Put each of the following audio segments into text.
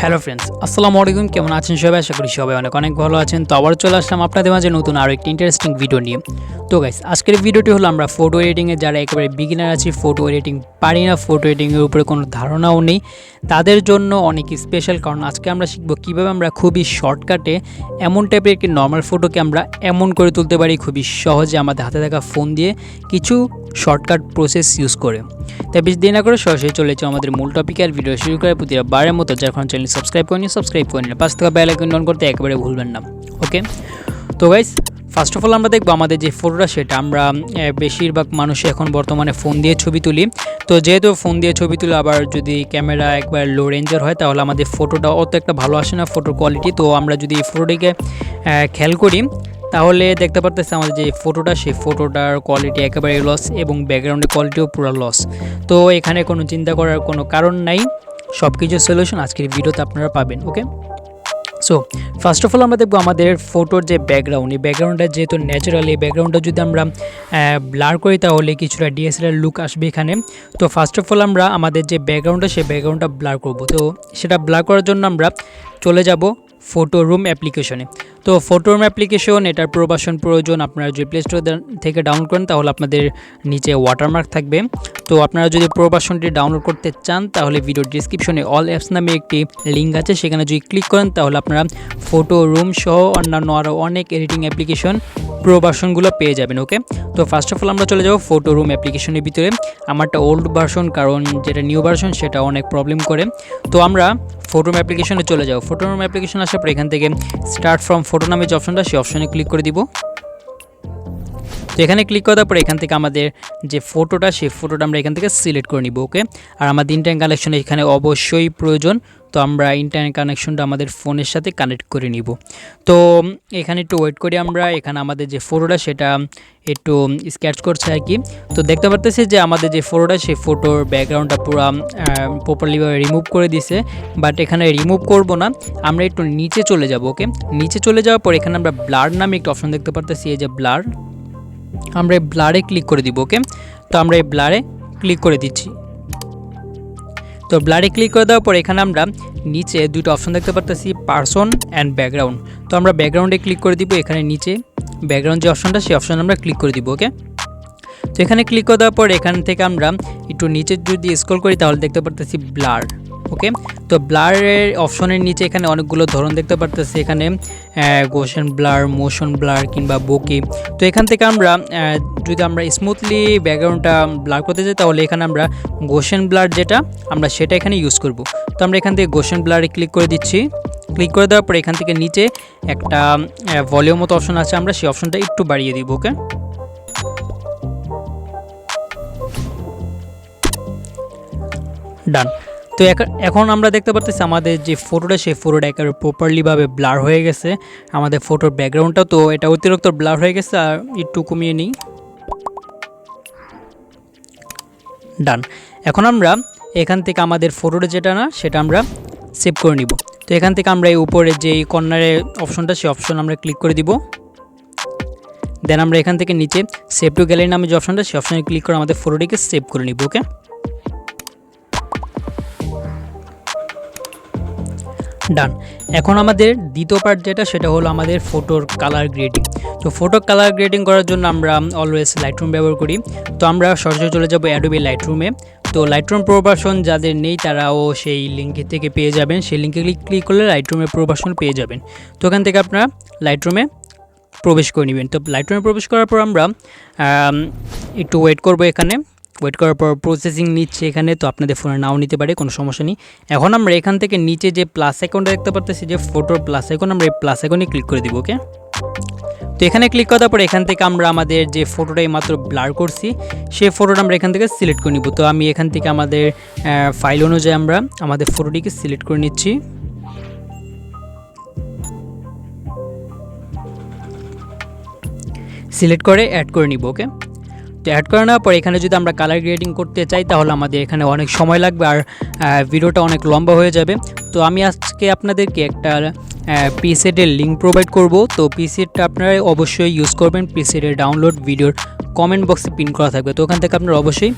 Hello friends, আসসালামু আলাইকুম। কেমন আছেন সবাই? আশা করি সবাই অনেক অনেক ভালো আছেন। তো আবার চলে আসলাম আপনাদের মাঝে নতুন আরও একটি ইন্টারেস্টিং ভিডিও নিয়ে। তো গাইস, আজকের ভিডিওটি হলো আমরা ফটো এডিটিংয়ে যারা একেবারে বিগিনার আছি, ফটো এডিটিং পারি না, ফটো এডিটিংয়ের উপরে কোনো ধারণাও নেই, তাদের জন্য অনেক স্পেশাল। কারণ আজকে আমরা শিখব কীভাবে আমরা খুবই শর্টকাটে এমন টাইপের একটি নর্মাল ফটোকে আমরা এমন করে তুলতে পারি খুবই সহজে আমাদের হাতে থাকা ফোন দিয়ে কিছু শর্টকাট প্রসেস ইউজ করে। তাই বেশি দেরি না করে সরাসরি চলে যাও আমাদের মূল টপিকে। আর ভিডিও শুরু করে প্রতিটা বারের মতো যখন চ্যানেল সাবস্ক্রাইব করে নিন, পাশ থেকে বেল আইকন অন করতে একেবারে ভুলবেন না। ওকে, তো গাইস, ফার্স্ট অফ অল আমরা দেখবো আমাদের যে ফটোটা সেটা আমরা বেশিরভাগ মানুষ এখন বর্তমানে ফোন দিয়ে ছবি তুলি। তো যেহেতু ফোন দিয়ে ছবি তুলি, আবার যদি ক্যামেরা একবার লো রেঞ্জের হয় তাহলে আমাদের ফটোটা অত একটা ভালো আসে না, ফটোর কোয়ালিটি। তো আমরা যদি এই ফটোটিকে খেয়াল করি তাহলে দেখতে পারতেছি আমাদের যে ফটোটা সেই ফটোটার কোয়ালিটি একেবারে লস এবং ব্যাকগ্রাউন্ডের কোয়ালিটিও পুরো লস। তো এখানে কোনো চিন্তা করার কোনো কারণ নাই, সব কিছু সলিউশন আজকের ভিডিওতে আপনারা পাবেন। ওকে, সো ফার্স্ট অফ অল আমরা দেখবো আমাদের ফটোর যে ব্যাকগ্রাউন্ড, এই ব্যাকগ্রাউন্ডটা যেহেতু ন্যাচারাল, এই ব্যাকগ্রাউন্ডটা যদি আমরা ব্লার করি তাহলে কিছুটা ডিএসএলআর লুক আসবে এখানে। তো ফার্স্ট অফ অল আমরা আমাদের যে ব্যাকগ্রাউন্ডটা সেই ব্যাকগ্রাউন্ডটা ব্লার করব। তো সেটা ব্লার করার জন্য আমরা চলে যাব ফটো রুম অ্যাপ্লিকেশনে। তো ফটো রুম অ্যাপ্লিকেশন, এটার প্রবাসন প্রয়োজন। আপনারা যদি প্লে স্টোর থেকে ডাউনলোড করেন তাহলে আপনাদের নিচে ওয়াটারমার্ক থাকবে। তো আপনারা যদি প্রবাসনটি ডাউনলোড করতে চান তাহলে ভিডিও ডিসক্রিপশনে অল অ্যাপস নামে একটি লিঙ্ক আছে, সেখানে যদি ক্লিক করেন তাহলে আপনারা ফটো রুম সহ অন্যান্য আরও অনেক এডিটিং অ্যাপ্লিকেশন প্রবাসনগুলো পেয়ে যাবেন। ওকে, তো ফার্স্ট অফ অল আমরা চলে যাব ফটো রুম অ্যাপ্লিকেশনের ভিতরে। আমারটা ওল্ড ভার্সন, কারণ যেটা নিউ ভার্সন সেটা অনেক প্রবলেম করে। তো আমরা ফটো রুম অ্যাপ্লিকেশনে চলে যাব। ফটো রুম অ্যাপ্লিকেশন আসার পর এখান থেকে স্টার্ট ফ্রম ফটো নামে যে অপশনটা, সেই অপশনে ক্লিক করে দিব। তো এখানে ক্লিক করার পর এখান থেকে আমাদের যে ফটোটা সেই ফটোটা আমরা এখান থেকে সিলেক্ট করে নিব। ওকে, আর আমাদের ইন্টারনেট কানেকশন এখানে অবশ্যই প্রয়োজন। তো আমরা ইন্টারনেট কানেকশনটা আমাদের ফোনের সাথে কানেক্ট করে নিব। তো এখানে একটু ওয়েট করি আমরা। এখানে আমাদের যে ফটোটা সেটা একটু স্কেচ করছে আর কি। তো দেখতে পারতেছি যে আমাদের যে ফটোটা সেই ফটোর ব্যাকগ্রাউন্ডটা পুরো প্রপারলিভাবে রিমুভ করে দিছে। বাট এখানে রিমুভ করব না, আমরা একটু নিচে চলে যাব। ওকে, নিচে চলে যাওয়ার পর এখানে আমরা ব্লার নামে একটা অপশন দেখতে পারতেছি, এই যে ব্লার, আমরা এই ব্লারে ক্লিক করে দিব। ওকে, তো আমরা এই ব্লারে ক্লিক করে দিচ্ছি। তো ব্লারে ক্লিক করে দেওয়ার পর এখানে আমরা নিচে দুটো অপশন দেখতে পারতেছি, পারসন অ্যান্ড ব্যাকগ্রাউন্ড। তো আমরা ব্যাকগ্রাউন্ডে ক্লিক করে দিব। এখানে নিচে ব্যাকগ্রাউন্ড যে অপশনটা সেই অপশন আমরা ক্লিক করে দিব। ওকে, তো এখানে ক্লিক করে দেওয়ার পর এখান থেকে আমরা একটু নিচে যদি স্ক্রল করি তাহলে দেখতে পারতেছি ব্লার। ওকে, তো ব্লারের অপশনের নিচে এখানে অনেকগুলো ধরন দেখতে পারতেছি, এখানে গোশন ব্লার, মোশন ব্লার কিংবা বোকে। তো এখান থেকে আমরা যদি আমরা স্মুথলি ব্যাকগ্রাউন্ডটা ব্লার করতে চাই তাহলে এখানে আমরা গোশন ব্লার যেটা আমরা সেটা এখানে ইউজ করব। তো আমরা এখান থেকে গোশন ব্লারে ক্লিক করে দিচ্ছি। ক্লিক করে দেওয়ার পর এখান থেকে নিচে একটা ভলিউম মতো অপশন আছে, আমরা সেই অপশনটা একটু বাড়িয়ে দিব। ওকে, ডান। তো এখন আমরা দেখতে পারতেছি আমাদের যে ফটোটা সেই ফটোটা একেবারে প্রপারলিভাবে ব্লার হয়ে গেছে, আমাদের ফটোর ব্যাকগ্রাউন্ডটা। তো এটা অতিরিক্ত ব্লার হয়ে গেছে, আর একটু কমিয়ে নিই। ডান। এখন আমরা এখান থেকে আমাদের ফটোটা যেটা না সেটা আমরা সেভ করে নিব। তো এখান থেকে আমরা এই উপরে যে কর্নারে অপশনটা সেই অপশন আমরা ক্লিক করে দিব। দেন আমরা এখান থেকে নিচে সেভ টু গ্যালারি নামে যে অপশনটা সেই অপশনে ক্লিক করে আমাদের ফটোটিকে সেভ করে নিব। ওকে, ডান। এখন আমাদের দ্বিতীয় পার্ট যেটা সেটা হলো আমাদের ফটোর কালার গ্রেডিং। তো ফটো কালার গ্রেডিং করার জন্য আমরা অলওয়েজ লাইটরুম ব্যবহার করি। তো আমরা সরাসরি চলে যাব অ্যাডোবি লাইটরুমে। তো লাইটরুম প্রোভার্সন যাদের নেই তারাও সেই লিঙ্কে থেকে পেয়ে যাবেন, সেই লিঙ্কে ক্লিক করলে লাইটরুমের প্রোভার্সন পেয়ে যাবেন। তো ওখান থেকে আপনারা লাইটরুমে প্রবেশ করে নেবেন। তো লাইটরুমে প্রবেশ করার পর আমরা একটু ওয়েট করব। এখানে ওয়েট করার পর প্রসেসিং নিচ্ছে এখানে, তো আপনাদের ফোনে নাও নিতে পারে, কোনো সমস্যা নেই। এখন আমরা এখান থেকে নিচে যে প্লাস আইকনটা দেখতে পারতেছি, যে ফটোর প্লাস আইকন, আমরা এই প্লাস আইকনে ক্লিক করে দিব। ওকে, তো এখানে ক্লিক করার পর এখান থেকে আমরা আমাদের যে ফটোটাই মাত্র ব্লার করছি সেই ফটোটা আমরা এখান থেকে সিলেক্ট করে নিব। তো আমি এখান থেকে আমাদের ফাইল অনুযায়ী আমরা আমাদের ফটোটিকে সিলেক্ট করে নিচ্ছি। সিলেক্ট করে অ্যাড করে নিব। ওকে, তো অ্যাড করে নেওয়ার পর এখানে যদি আমরা কালার গ্রেডিং করতে চাই তাহলে আমাদের এখানে অনেক সময় লাগবে আর ভিডিওটা অনেক লম্বা হয়ে যাবে। তো আমি আজকে আপনাদেরকে একটা প্রিসেটের লিঙ্ক প্রোভাইড করব। তো প্রিসেটটা আপনারা অবশ্যই ইউজ করবেন। প্রিসেটের ডাউনলোড ভিডিওর কমেন্ট বক্সে পিন করা থাকবে, তো ওখান থেকে আপনারা অবশ্যই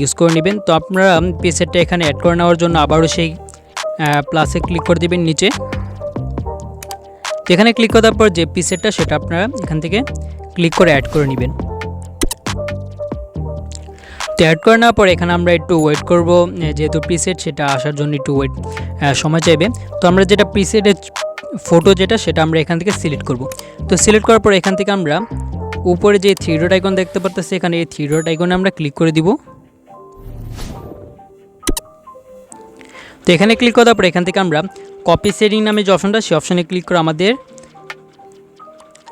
ইউজ করে নেবেন। তো আপনারা প্রিসেটটা এখানে অ্যাড করে নেওয়ার জন্য আবারও সেই প্লাসে ক্লিক করে দেবেন নিচে। তো এখানে ক্লিক করার পর যে প্রিসেটটা সেটা আপনারা এখান থেকে ক্লিক করে অ্যাড করে নেবেন। তো অ্যাড করে নেওয়ার পর এখানে আমরা একটু ওয়েট করব, যেহেতু প্রিসেট সেটা আসার জন্য একটু ওয়েট সময় চাইবে। তো আমরা যেটা প্রিসেটের ফটো যেটা সেটা আমরা এখান থেকে সিলেক্ট করব। তো সিলেক্ট করার পর এখান থেকে আমরা উপরে যে থ্রি ডট আইকন দেখতে পাচ্ছি এখানে এই থ্রি ডট আইকনে আমরা ক্লিক করে দিব। তো এখানে ক্লিক করার পর এখান থেকে আমরা কপি সেটিং নামে যে অপশনটা সেই অপশনে ক্লিক করে আমাদের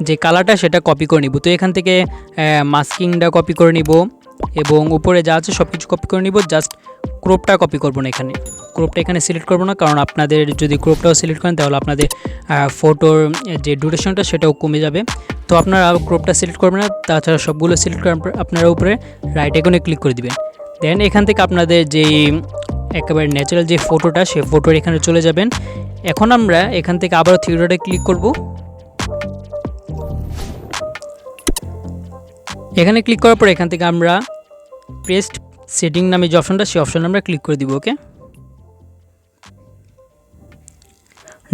যে কালারটা সেটা কপি করে নিব। তো এখান থেকে মাস্কিংটা কপি করে নিব এবং উপরে যা আছে সব কিছু কপি করে নিব, জাস্ট ক্রপটা কপি করব না। ক্রপটা এখানে সিলেক্ট করব না, কারণ আপনাদের যদি ক্রপটাও সিলেক্ট করেন তাহলে আপনাদের ফটোর যে ডিউরেশনটা সেটাও কমে যাবে। তো আপনারা ক্রপটা সিলেক্ট করবেন না, তাছাড়া সবগুলো সিলেক্ট করে আপনারা উপরে রাইট আইকনে ক্লিক করে দিবেন। দেন এখান থেকে আপনাদের যেই একেবারে ন্যাচারাল যে ফটোটা সেই ফটোর এখানে চলে যাবেন। এখন আমরা এখান থেকে আবারও থ্রি ডটে ক্লিক করব। এখানে ক্লিক করার পর এখান থেকে আমরা পেস্ট সেটিং নামে যে অপশনটা সেই অপশনে আমরা ক্লিক করে দিব। ওকে,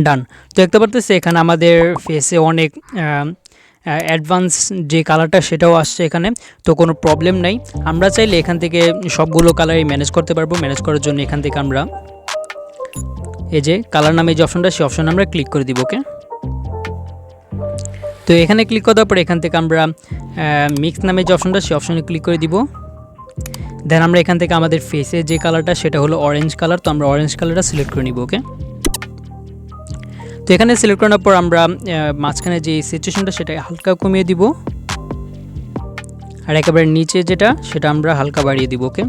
ডান। তো দেখতে পারতেছি এখানে আমাদের ফেসে অনেক অ্যাডভান্স যে কালারটা সেটাও আসছে এখানে, তো কোনো প্রবলেম নাই। আমরা চাইলে এখান থেকে সবগুলো কালারই ম্যানেজ করতে পারবো। ম্যানেজ করার জন্য এখান থেকে আমরা এই যে কালার নামে যে অপশনটা সেই অপশনে আমরা ক্লিক করে দিব। ওকে, তো এখানে ক্লিক করার পর এখান থেকে আমরা মিক্স নামে যে অপশনটা সেই অপশনে ক্লিক করে দিব। দেন আমরা এখান থেকে আমাদের ফেসে যে কালারটা সেটা হলো অরেঞ্জ কালার, তো আমরা অরেঞ্জ কালারটা সিলেক্ট করে নিব। ওকে, তো এখানে সিলেক্ট করার পর আমরা মাঝখানে যে সিচুয়েশনটা সেটা হালকা কমিয়ে দিব, আর একেবারে নিচে যেটা সেটা আমরা হালকা বাড়িয়ে দিব। ওকে,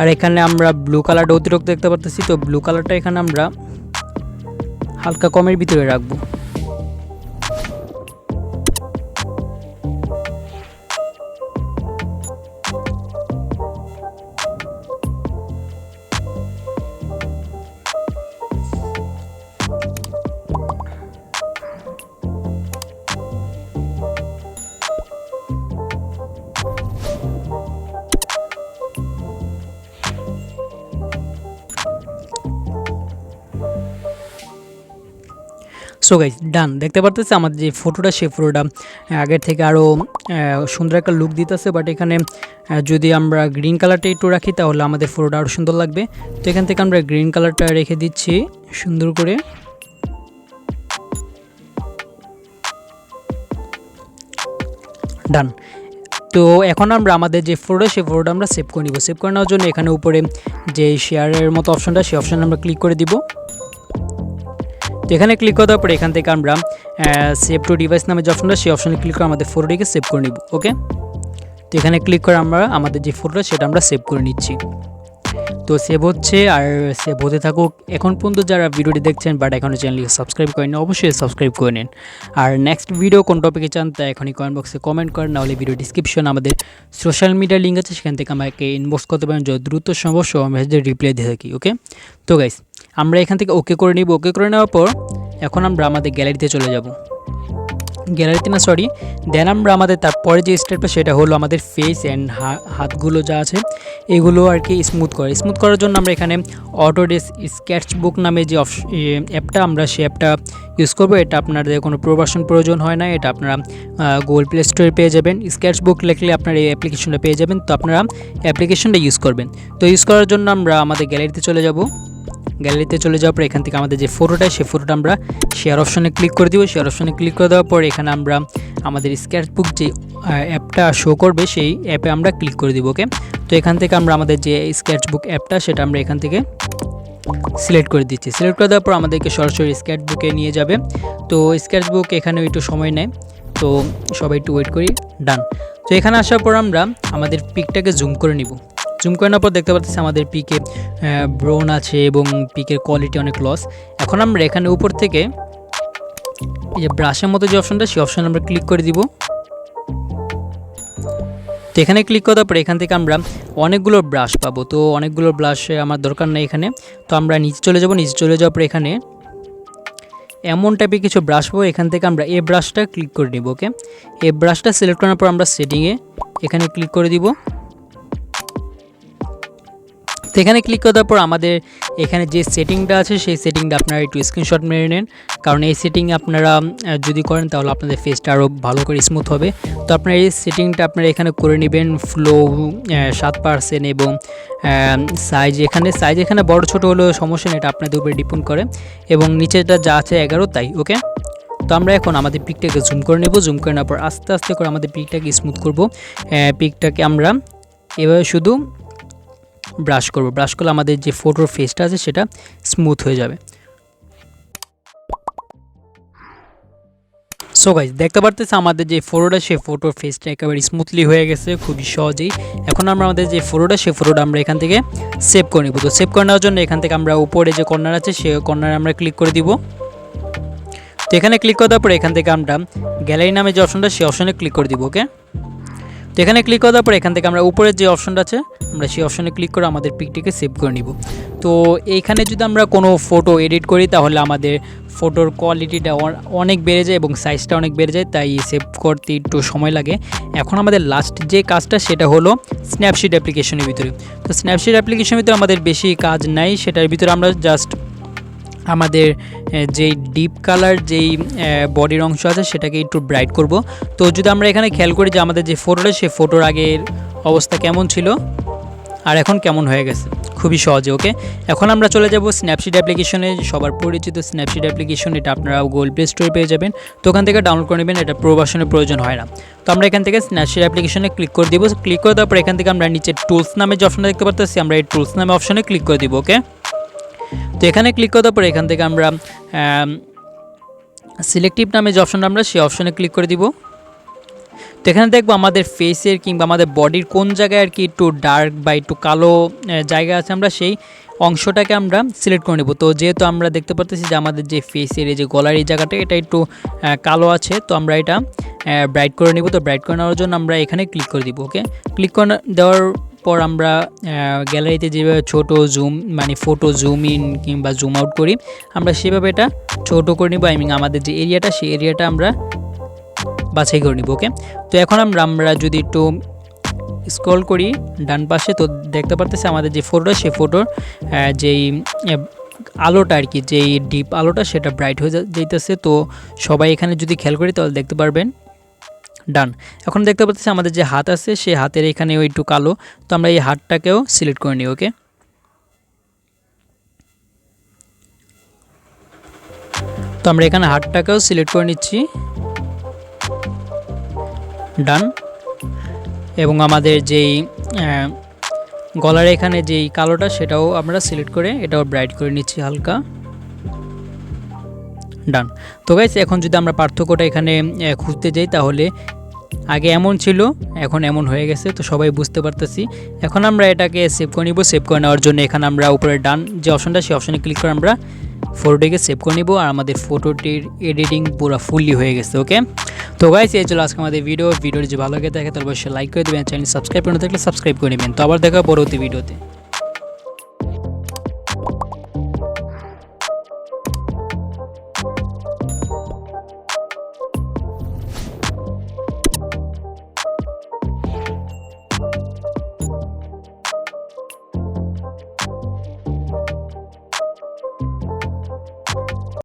আর এখানে আমরা ব্লু কালারটা অতিরিক্ত দেখতে পারতেছি, তো ব্লু কালারটা এখানে আমরা হালকা কমের ভিতরে রাখবো। সো গাইস, ডান। দেখতে পারতেছে আমাদের যে ফটোটা সেই ফটোটা আগের থেকে আরও সুন্দর একটা লুক দিতেছে। বাট এখানে যদি আমরা গ্রিন কালারটা একটু রাখি তাহলে আমাদের ফটোটা আরও সুন্দর লাগবে। তো এখান থেকে আমরা গ্রিন কালারটা রেখে দিচ্ছি সুন্দর করে। ডান। তো এখন আমরা আমাদের যে ফটোটা সেই ফটোটা আমরা সেভ করে নিব। সেভ করে নেওয়ার জন্য এখানে উপরে যে শেয়ারের মতো অপশনটা সেই অপশানে আমরা ক্লিক করে দিব। তো এখানে ক্লিক করার পরে এখান থেকে আমরা সেভ টু ডিভাইস নামে যে অপশনটা সেই অপশনে ক্লিক করে আমাদের ফটোটিকে সেভ করে নিব। ওকে, তো এখানে ক্লিক করে আমরা আমাদের যে ফটোটা সেটা আমরা সেভ করে নিচ্ছি। তো সেভ হচ্ছে আর সেভ হতে থাকুক। এখন পর্যন্ত যারা ভিডিওটি দেখছেন বাট এখনও চ্যানেলকে সাবস্ক্রাইব করেন অবশ্যই সাবস্ক্রাইব করে নিন। আর নেক্সট ভিডিও কোন টপিকে চান তা এখনই কমেন্ট বক্সে কমেন্ট করেন, নাহলে ভিডিও ডিসক্রিপশন আমাদের সোশ্যাল মিডিয়ার লিঙ্ক আছে, সেখান থেকে আমাকে ইনবক্স করতে পারেন। যত দ্রুত সম্ভব সব মেসেজের রিপ্লাই দিয়ে থাকি। ওকে, তো গাইস আমরা এখান থেকে ওকে করে নিব। ওকে করে নেওয়ার পর এখন আমরা আমাদের গ্যালারিতে চলে যাব। দেন আমরা আমাদের তারপরে যে স্টেপটা সেটা হলো আমাদের ফেস অ্যান্ড হাতগুলো যা আছে এগুলো আর কি স্মুথ করার জন্য আমরা এখানে অটোডেস্ক স্কেচবুক নামে যে অ্যাপটা আমরা সেই অ্যাপটা ইউজ করবো। এটা আপনাদের কোনো প্রয়োজন হয় না, এটা আপনারা গুগল প্লে স্টোরে পেয়ে যাবেন। স্কেচবুক লিখলে আপনারা এই অ্যাপ্লিকেশনটা পেয়ে যাবেন, তো আপনারা অ্যাপ্লিকেশনটা ইউজ করবেন। তো ইউজ করার জন্য আমরা আমাদের গ্যালারিতে চলে যাব। গ্যালারিতে চলে যাওয়ার পর এখান থেকে আমাদের যে ফটোটা সেই ফটোটা আমরা শেয়ার অপশনে ক্লিক করে দিব। শেয়ার অপশনে ক্লিক করে দেওয়ার পর এখানে আমরা আমাদের স্কেচবুক যে অ্যাপটা শো করবে সেই অ্যাপে আমরা ক্লিক করে দিব। ওকে, তো এখান থেকে আমরা আমাদের যে স্কেচবুক অ্যাপটা সেটা আমরা এখান থেকে সিলেক্ট করে দিচ্ছি। সিলেক্ট করে দেওয়ার পর আমাদেরকে সরাসরি স্কেচবুকে নিয়ে যাবে। তো স্কেচবুক এখানেও একটু সময় নেয়, তো সবাই একটু ওয়েট করি। ডান। তো এখানে আসার পর আমরা আমাদের পিকটাকে জুম করে নিব। জুম করে নেওয়ার পর দেখতে পাচ্ছি আমাদের পিকে ব্রাউন আছে এবং পিকের কোয়ালিটি অনেক লস। এখন আমরা এখানে উপর থেকে এই যে ব্রাশের মতো যে অপশনটা সেই অপশানে আমরা ক্লিক করে দিব। তো এখানে ক্লিক করার পরে এখান থেকে আমরা অনেকগুলো ব্রাশ পাবো। তো অনেকগুলো ব্রাশ আমার দরকার নেই এখানে, তো আমরা নিচে চলে যাব। নিচে চলে যাওয়ার পর এখানে এমন টাইপের কিছু ব্রাশ পাবো। এখান থেকে আমরা এই ব্রাশটা ক্লিক করে নিব। ওকে, এই ব্রাশটা সিলেক্ট করার পর আমরা সেটিংয়ে এখানে ক্লিক করে দিব। তো এখানে ক্লিক করার পর আমাদের এখানে যে সেটিংটা আছে সেই সেটিংটা আপনারা একটু স্ক্রিনশট মেরে নেন, কারণ এই সেটিং আপনারা যদি করেন তাহলে আপনাদের ফেসটা আরও ভালো করে স্মুথ হবে। তো আপনারা এই সেটিংটা আপনারা এখানে করে নেবেন, ফ্লো 7% এবং সাইজ এখানে বড় ছোটো হলেও সমস্যা নেই, এটা আপনাদের উপরে ডিপেন্ড করে, এবং নিচেটা যা আছে 11 তাই। ওকে, তো আমরা এখন আমাদের পিকটাকে জুম করে নেব, জুম করে নেওয়ার পর আস্তে আস্তে করে আমাদের পিকটাকে স্মুথ করব। পিকটাকে আমরা এভাবে শুধু ব্রাশ করলে আমাদের যে ফটোর ফেসটা আছে সেটা স্মুথ হয়ে যাবে। সো গাইস, দেখতে পারতেছে আমাদের যে ফটোটা সেই ফটোর ফেসটা একেবারে স্মুথলি হয়ে গেছে খুবই সহজেই। এখন আমরা আমাদের যে ফটোটা সেই ফটোটা আমরা এখান থেকে সেভ করে নিব। তো সেভ করে নেওয়ার জন্য এখান থেকে আমরা উপরে যে কর্নার আছে সেই কর্নারে আমরা ক্লিক করে দিব। তো এখানে ক্লিক করার পরে এখান থেকে আমরা গ্যালারি নামে যে অপশনটা সেই অপশনে ক্লিক করে দিব। ওকে, তো এখানে ক্লিক করার পর এখান থেকে আমরা উপরের যে অপশনটা আছে আমরা সেই অপশনে ক্লিক করে আমাদের পিকটিকে সেভ করে নিব। তো এইখানে যদি আমরা কোনো ফটো এডিট করি তাহলে আমাদের ফটোর কোয়ালিটিটা অনেক বেড়ে যায় এবং সাইজটা অনেক বেড়ে যায়, তাই সেভ করতে একটু সময় লাগে। এখন আমাদের লাস্ট যে কাজটা সেটা হলো স্ন্যাপশিট অ্যাপ্লিকেশনের ভিতরে। তো স্ন্যাপশিট অ্যাপ্লিকেশনের ভিতরে আমাদের বেশি কাজ নাই, সেটার ভিতরে আমরা জাস্ট আমাদের যেই ডিপ কালার যেই বডির অংশ আছে সেটাকে একটু ব্রাইট করব। তো যদি আমরা এখানে খেয়াল করি যে আমাদের যে ফটোটা সেই ফটোর আগের অবস্থা কেমন ছিল আর এখন কেমন হয়ে গেছে, খুবই সহজে। ওকে, এখন আমরা চলে যাব স্ন্যাপশিট অ্যাপ্লিকেশনে, সবার পরিচিত স্ন্যাপশিট অ্যাপ্লিকেশন, এটা আপনারা গুগল প্লে স্টোরে পেয়ে যাবেন। তো ওখান থেকে ডাউনলোড করে নেবেন, এটা প্রবাসনের প্রয়োজন হয় না। তো আমরা এখান থেকে স্ন্যাপশিট অ্যাপ্লিকেশনে ক্লিক করে দিব। ক্লিক করে দেওয়ার পর এখান থেকে আমরা নিচে টুলস নামে যে অপশনটা দেখতে পাচ্ছি আমরা এই টুলস নামে অপশনে ক্লিক করে দিব। ওকে, তো এখানে ক্লিক করার পরে এখান থেকে আমরা সিলেক্টিভ নামে যে অপশনটা আমরা সেই অপশনে ক্লিক করে দিব। তো এখানে দেখবো আমাদের ফেসের কিংবা আমাদের বডির কোন জায়গায় আর কি একটু ডার্ক বা একটু কালো জায়গা আছে আমরা সেই অংশটাকে আমরা সিলেক্ট করে নেব। তো যেহেতু আমরা দেখতে পারতেছি যে আমাদের যে ফেসের এই যে গলার এই জায়গাটা এটা একটু কালো আছে, তো আমরা এটা ব্রাইট করে নেব। তো ব্রাইট করে নেওয়ার জন্য আমরা এখানে ক্লিক করে দিব। ওকে, ক্লিক করে দেওয়ার পর আমরা গ্যালারিতে যেভাবে ছোটো জুম মানে ফটো জুম ইন কিংবা জুম আউট করি আমরা সেভাবে এটা ছোটো করে নিব। আমাদের যে এরিয়াটা সেই এরিয়াটা আমরা বাছাই করে নিব। ওকে, তো এখন আমরা যদি একটু স্ক্রল করি ডান পাশে, তো দেখতে পারতেছি আমাদের যে ফটোটা সেই ফটোর যেই আলোটা আর কি, যেই ডিপ আলোটা সেটা ব্রাইট হয়ে যাইতেছে। তো সবাই এখানে যদি খেয়াল করি তাহলে দেখতে পারবেন। ডান, এখন দেখতে পাচ্ছি আমাদের যে হাত আছে সেই হাতের এখানে ওই একটু কালো, তো আমরা এই হাতটাকেও সিলেক্ট করে নিই। ওকে, তো আমরা এখানে হাতটাকেও সিলেক্ট করে নিচ্ছি। ডান, এবং আমাদের যেই গলার এখানে যেই কালোটা সেটাও আমরা সিলেক্ট করে এটাও ব্রাইট করে নিচ্ছি হালকা। ডান, তো গাইস এখন যদি আমরা পার্থক্যটা এখানে খুঁজতে যাই তাহলে আগে এমন ছিল এখন এমন হয়ে গেছে, তো সবাই বুঝতে পারতেছি। এখন আমরা এটাকে সেভ করে নিব। সেভ করে নেওয়ার জন্য এখানে আমরা উপরে ডান যে অপশনটা সেই অপশনে ক্লিক করে আমরা ফটোটিকে সেভ করে নিব, আর আমাদের ফটোটির এডিটিং পুরো ফুললি হয়ে গেছে। ওকে, তো গাইস এই চলো আজকে আমাদের ভিডিওটি যদি ভালো লাগে থাকে তাহলে অবশ্যই লাইক করে দেবেন, চ্যানেল সাবস্ক্রাইব করে না থাকলে সাবস্ক্রাইব করে নেবেন। তো আবার দেখা পরবর্তী ভিডিওতে।